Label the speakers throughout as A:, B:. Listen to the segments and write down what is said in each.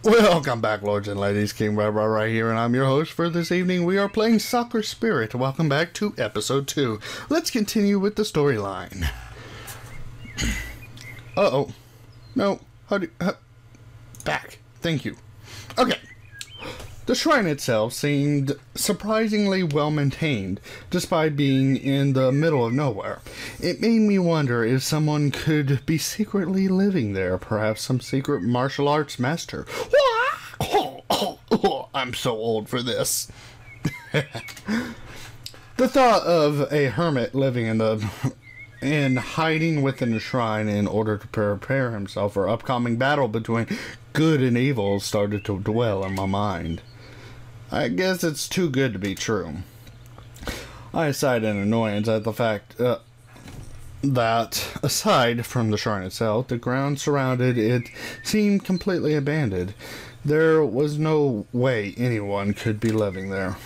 A: Welcome back, lords and ladies. King right here, and I'm your host for this evening. We are playing Sakura Spirit. Welcome back to episode 2. Let's continue with the storyline. Uh-oh. No. Back. Thank you. Okay. The shrine itself seemed surprisingly well maintained, despite being in the middle of nowhere. It made me wonder if someone could be secretly living there, perhaps some secret martial arts master. I'm so old for this. The thought of a hermit living and hiding within a shrine in order to prepare himself for upcoming battle between good and evil started to dwell in my mind. I guess it's too good to be true. I sighed in annoyance at the fact that, aside from the shrine itself, the ground surrounding it seemed completely abandoned. There was no way anyone could be living there.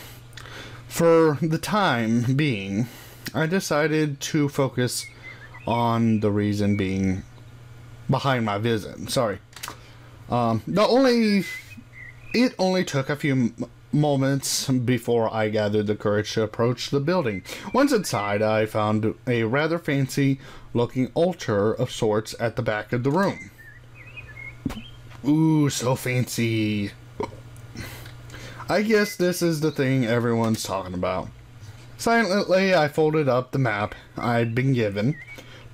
A: For the time being, I decided to focus on the reason being behind my visit. It only took a few moments before I gathered the courage to approach the building. Once inside, I found a rather fancy looking altar of sorts at the back of the room. Ooh, so fancy. I guess this is the thing everyone's talking about. Silently, I folded up the map I'd been given.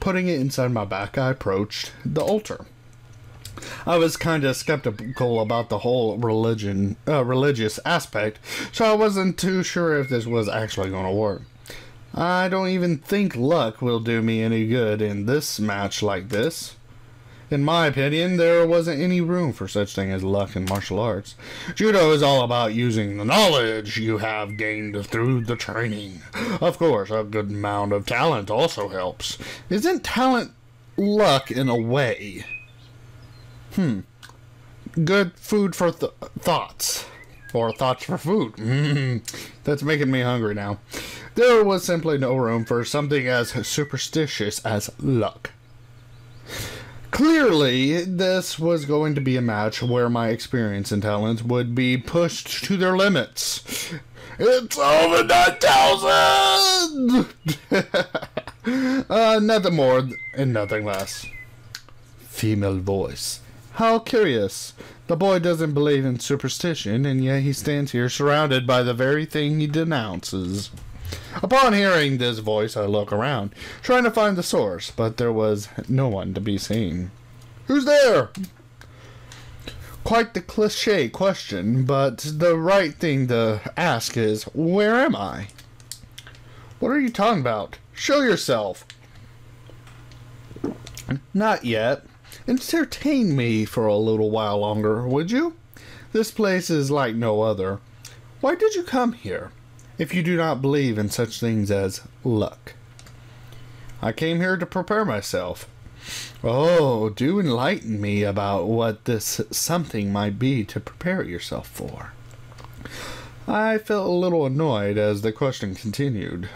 A: Putting it inside my back, I approached the altar. I was kind of skeptical about the whole religious aspect, so I wasn't too sure if this was actually going to work. I don't even think luck will do me any good in this match like this. In my opinion, there wasn't any room for such thing as luck in martial arts. Judo is all about using the knowledge you have gained through the training. Of course, a good amount of talent also helps. Isn't talent luck in a way? Good food for thoughts. Or thoughts for food. That's making me hungry now. There was simply no room for something as superstitious as luck. Clearly, this was going to be a match where my experience and talents would be pushed to their limits. It's over 9,000! Nothing more and nothing less. Female voice. How curious. The boy doesn't believe in superstition, and yet he stands here surrounded by the very thing he denounces. Upon hearing this voice, I look around, trying to find the source, but there was no one to be seen. Who's there? Quite the cliché question, but the right thing to ask is, where am I? What are you talking about? Show yourself. Not yet. Entertain me for a little while longer, would you? This place is like no other. Why did you come here, if you do not believe in such things as luck? I came here to prepare myself. Oh, do enlighten me about what this something might be to prepare yourself for. I felt a little annoyed as the question continued.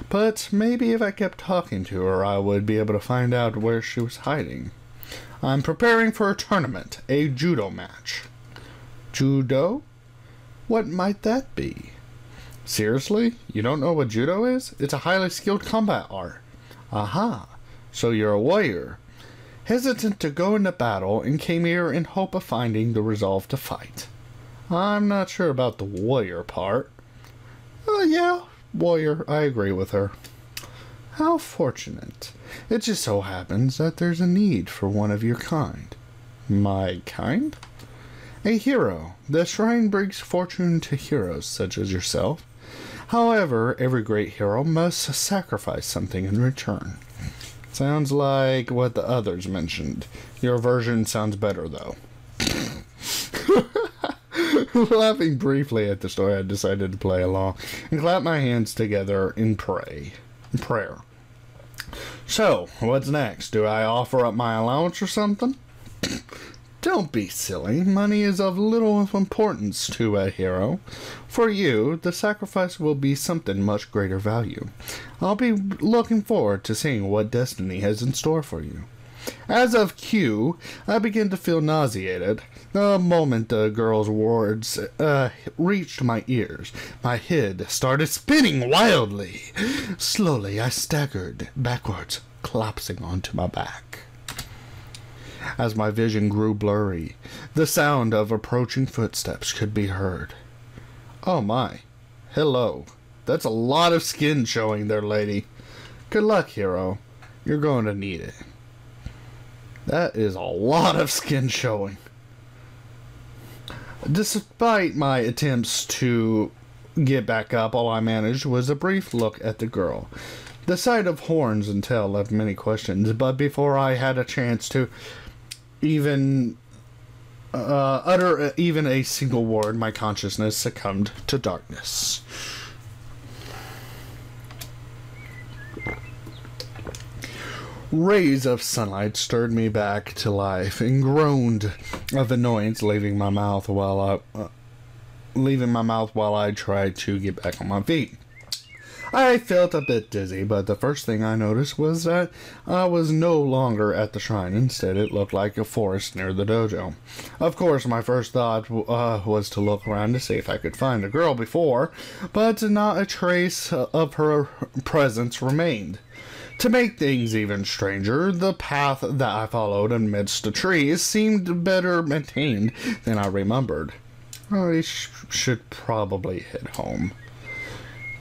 A: But maybe if I kept talking to her, I would be able to find out where she was hiding. I'm preparing for a tournament, a judo match. Judo? What might that be? Seriously? You don't know what judo is? It's a highly skilled combat art. Aha. So you're a warrior. Hesitant to go into battle and came here in hope of finding the resolve to fight. I'm not sure about the warrior part. Yeah, warrior. I agree with her. How fortunate. It just so happens that there's a need for one of your kind. My kind? A hero. The shrine brings fortune to heroes such as yourself. However, every great hero must sacrifice something in return. Sounds like what the others mentioned. Your version sounds better, though. Laughing briefly at the story, I decided to play along and clap my hands together in prayer. So, what's next? Do I offer up my allowance or something? Don't be silly. Money is of little importance to a hero. For you, the sacrifice will be something much greater value. I'll be looking forward to seeing what destiny has in store for you. As of cue, I began to feel nauseated. The moment the girl's words reached my ears, my head started spinning wildly. Slowly, I staggered backwards, collapsing onto my back. As my vision grew blurry, the sound of approaching footsteps could be heard. Oh my. Hello. That's a lot of skin showing there, lady. Good luck, hero. You're going to need it. That is a lot of skin showing. Despite my attempts to get back up, all I managed was a brief look at the girl. The sight of horns and tail left many questions, but before I had a chance to even utter even a single word, my consciousness succumbed to darkness. Rays of sunlight stirred me back to life and groaned of annoyance, leaving my mouth while I tried to get back on my feet. I felt a bit dizzy, but the first thing I noticed was that I was no longer at the shrine. Instead, it looked like a forest near the dojo. Of course, my first thought was to look around to see if I could find the girl before, but not a trace of her presence remained. To make things even stranger, the path that I followed amidst the trees seemed better maintained than I remembered. I should probably head home.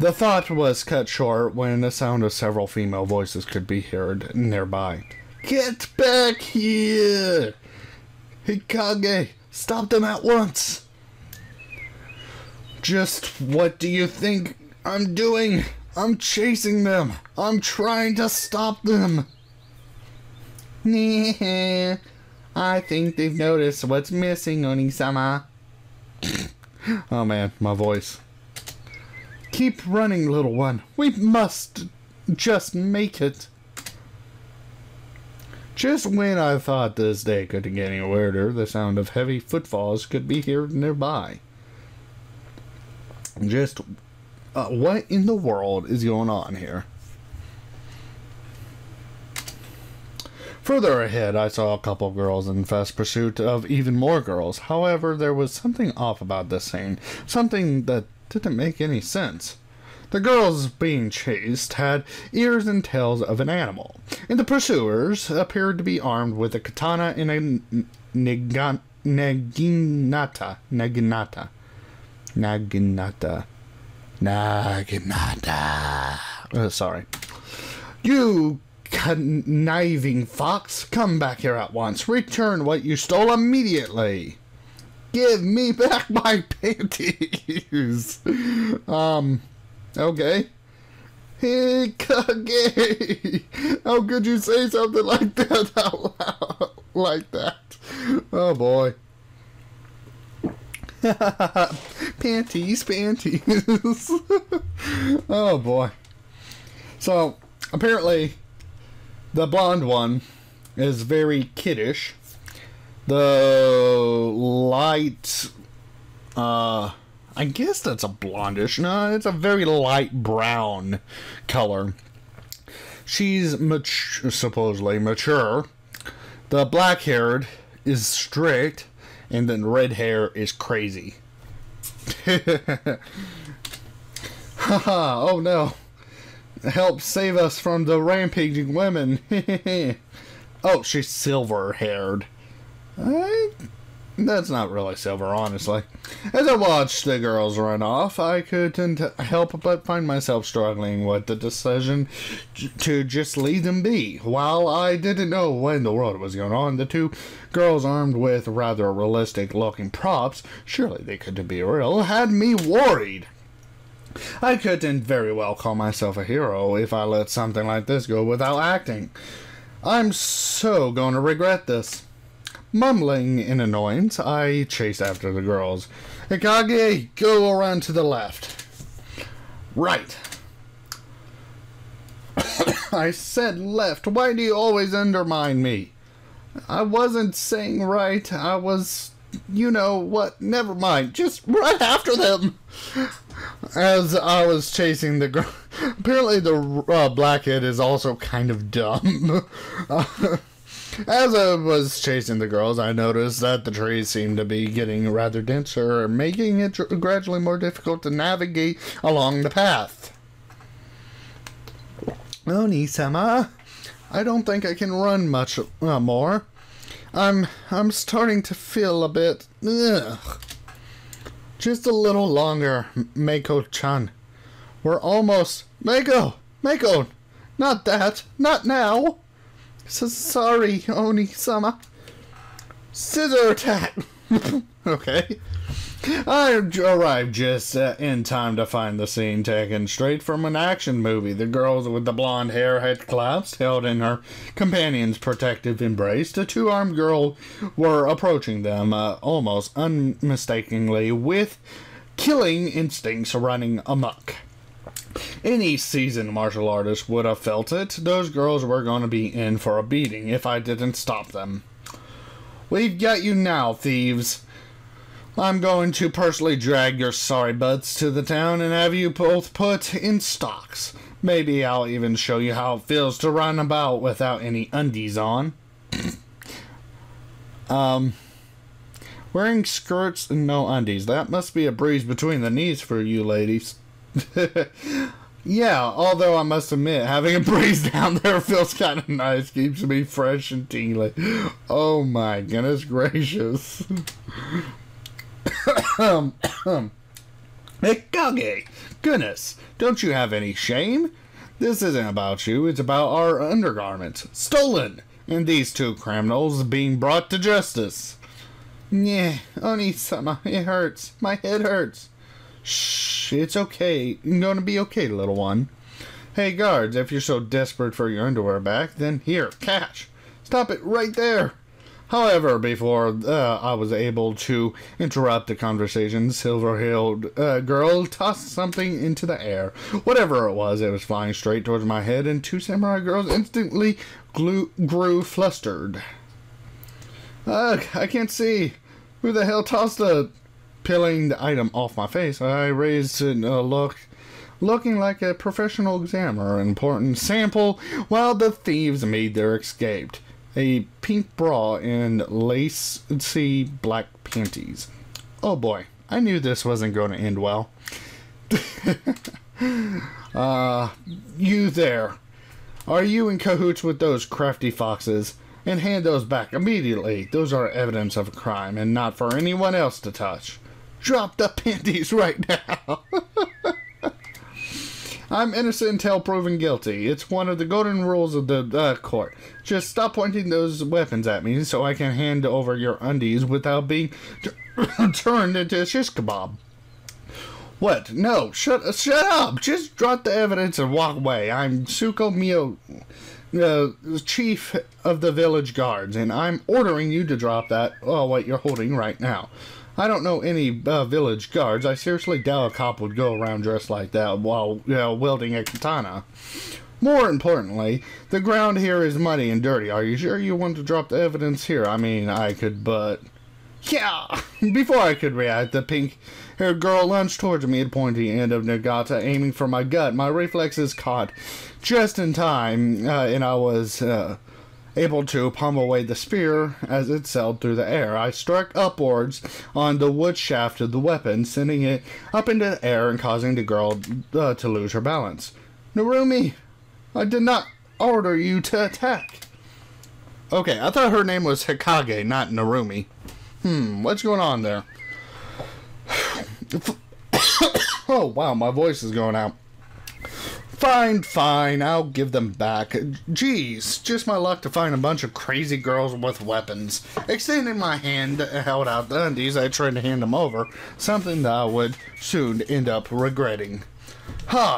A: The thought was cut short when the sound of several female voices could be heard nearby. Get back here! Hikage, stop them at once! Just what do you think I'm doing? I'm chasing them. I'm trying to stop them. I think they've noticed what's missing, Oni-sama. Oh man, my voice. Keep running, little one. We must just make it. Just when I thought this day couldn't get any weirder, the sound of heavy footfalls could be heard nearby. Just what in the world is going on here? Further ahead, I saw a couple of girls in fast pursuit of even more girls. However, there was something off about this scene. Something that didn't make any sense. The girls being chased had ears and tails of an animal, and the pursuers appeared to be armed with a katana and a naginata. Sorry. You conniving fox, come back here at once. Return what you stole immediately. Give me back my panties. Okay. Hikage. How could you say something like that out loud? Like that? Oh boy. Panties. Oh boy. So, apparently, the blonde one is very kiddish. The light, I guess that's a blondish. No, it's a very light brown color. She's supposedly mature. The black-haired is strict, and then red hair is crazy. Haha, oh no. Help save us from the rampaging women. Oh, she's silver-haired. That's not really silver, honestly. As I watched the girls run off, I couldn't help but find myself struggling with the decision to just leave them be. While I didn't know what in the world was going on, the two girls armed with rather realistic-looking props, surely they couldn't be real, had me worried. I couldn't very well call myself a hero if I let something like this go without acting. I'm so going to regret this. Mumbling in annoyance, I chased after the girls. Hikage, go around to the left. Right. I said left. Why do you always undermine me? I wasn't saying right. I was... You know what? Never mind. Just right after them. As I was chasing the girl... Apparently the blackhead is also kind of dumb. As I was chasing the girls, I noticed that the trees seemed to be getting rather denser, making it gradually more difficult to navigate along the path. Oni-sama, I don't think I can run much more. I'm starting to feel a bit... Ugh. Just a little longer, Mako-chan. We're almost... Mako! Not that! Not now! So sorry, Oni-sama. Scissor attack! Okay. I arrived just in time to find the scene taken straight from an action movie. The girls with the blonde hair had collapsed, held in her companion's protective embrace. The two-armed girl were approaching them almost unmistakably with killing instincts running amok. Any seasoned martial artist would have felt it. Those girls were going to be in for a beating if I didn't stop them. We've got you now, thieves. I'm going to personally drag your sorry butts to the town and have you both put in stocks. Maybe I'll even show you how it feels to run about without any undies on. Wearing skirts and no undies. That must be a breeze between the knees for you ladies. Yeah, although I must admit, having a breeze down there feels kind of nice. Keeps me fresh and tingly. Oh my goodness gracious. Hikage, goodness, don't you have any shame? This isn't about you, it's about our undergarments. Stolen! And these two criminals being brought to justice. Yeah, Oni-sama, it hurts. My head hurts. Shh, it's okay. I'm gonna be okay, little one. Hey, guards, if you're so desperate for your underwear back, then here, catch. Stop it right there. However, before I was able to interrupt the conversation, silver-haired girl tossed something into the air. Whatever it was flying straight towards my head, and two samurai girls instantly grew flustered. Ugh, I can't see. Who the hell tossed it? Peeling the item off my face, I raised it looking like a professional examiner, an important sample, while the thieves made their escape. A pink bra and lacy black panties. Oh boy, I knew this wasn't going to end well. You there. Are you in cahoots with those crafty foxes? And hand those back immediately. Those are evidence of a crime and not for anyone else to touch. Drop the panties right now. I'm innocent until proven guilty. It's one of the golden rules of the court. Just stop pointing those weapons at me so I can hand over your undies without being turned into a shish kebab. What? No, shut up. Just drop the evidence and walk away. I'm Suko Mio, chief of the village guards, and I'm ordering you to drop that, what you're holding right now. I don't know any village guards. I seriously doubt a cop would go around dressed like that while wielding a katana. More importantly, the ground here is muddy and dirty. Are you sure you want to drop the evidence here? I mean, I could, but... Yeah! Before I could react, the pink-haired girl lunged towards me at the pointy end of Nagata, aiming for my gut. My reflexes caught just in time, and I was... able to pummel away the spear as it sailed through the air. I struck upwards on the wood shaft of the weapon, sending it up into the air and causing the girl to lose her balance. Narumi, I did not order you to attack. Okay, I thought her name was Hikage, not Narumi. What's going on there? Oh, wow, my voice is going out. Fine, I'll give them back. Jeez, just my luck to find a bunch of crazy girls with weapons. Extending my hand, held out the undies, I tried to hand them over, something that I would soon end up regretting.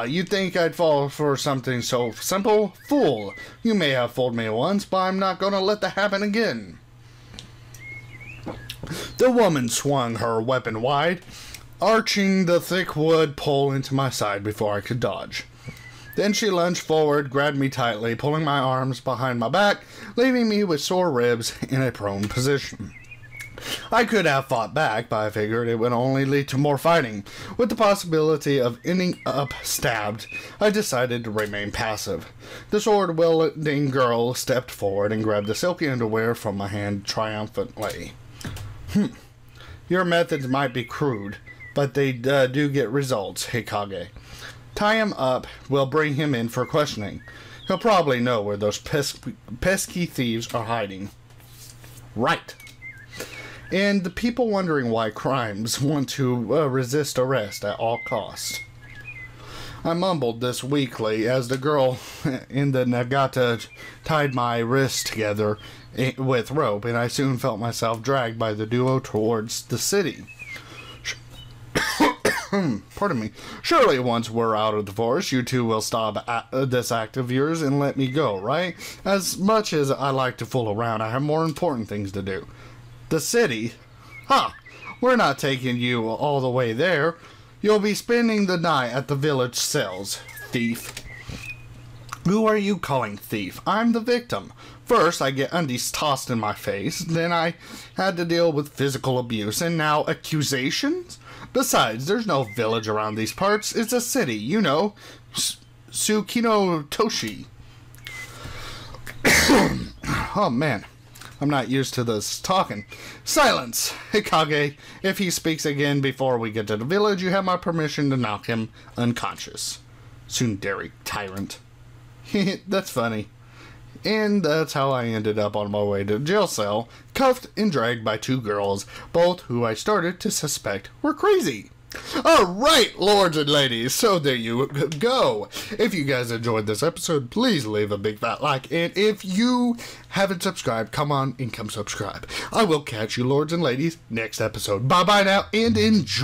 A: You'd think I'd fall for something so simple? Fool, you may have fooled me once, but I'm not gonna let that happen again. The woman swung her weapon wide, arching the thick wood pole into my side before I could dodge. Then she lunged forward, grabbed me tightly, pulling my arms behind my back, leaving me with sore ribs in a prone position. I could have fought back, but I figured it would only lead to more fighting. With the possibility of ending up stabbed, I decided to remain passive. The sword-wielding girl stepped forward and grabbed the silky underwear from my hand triumphantly. Your methods might be crude, but they do get results, Hikage. Tie him up. We'll bring him in for questioning. He'll probably know where those pesky thieves are hiding. Right. And the people wondering why crimes want to resist arrest at all costs. I mumbled this weakly as the girl in the Nagata tied my wrists together with rope, and I soon felt myself dragged by the duo towards the city. Pardon me. Surely once we're out of the forest, you two will stop this act of yours and let me go, right? As much as I like to fool around, I have more important things to do. The city? We're not taking you all the way there. You'll be spending the night at the village cells, thief. Who are you calling thief? I'm the victim. First, I get undies tossed in my face, then I had to deal with physical abuse, and now accusations? Besides, there's no village around these parts. It's a city, you know. Tsukino Toshi. Oh, man. I'm not used to this talking. Silence! Hikage, if he speaks again before we get to the village, you have my permission to knock him unconscious. Tsundere tyrant. That's funny. And that's how I ended up on my way to the jail cell, cuffed and dragged by two girls, both who I started to suspect were crazy. Alright, lords and ladies, so there you go. If you guys enjoyed this episode, please leave a big fat like, and if you haven't subscribed, come on and come subscribe. I will catch you, lords and ladies, next episode. Bye-bye now, and enjoy.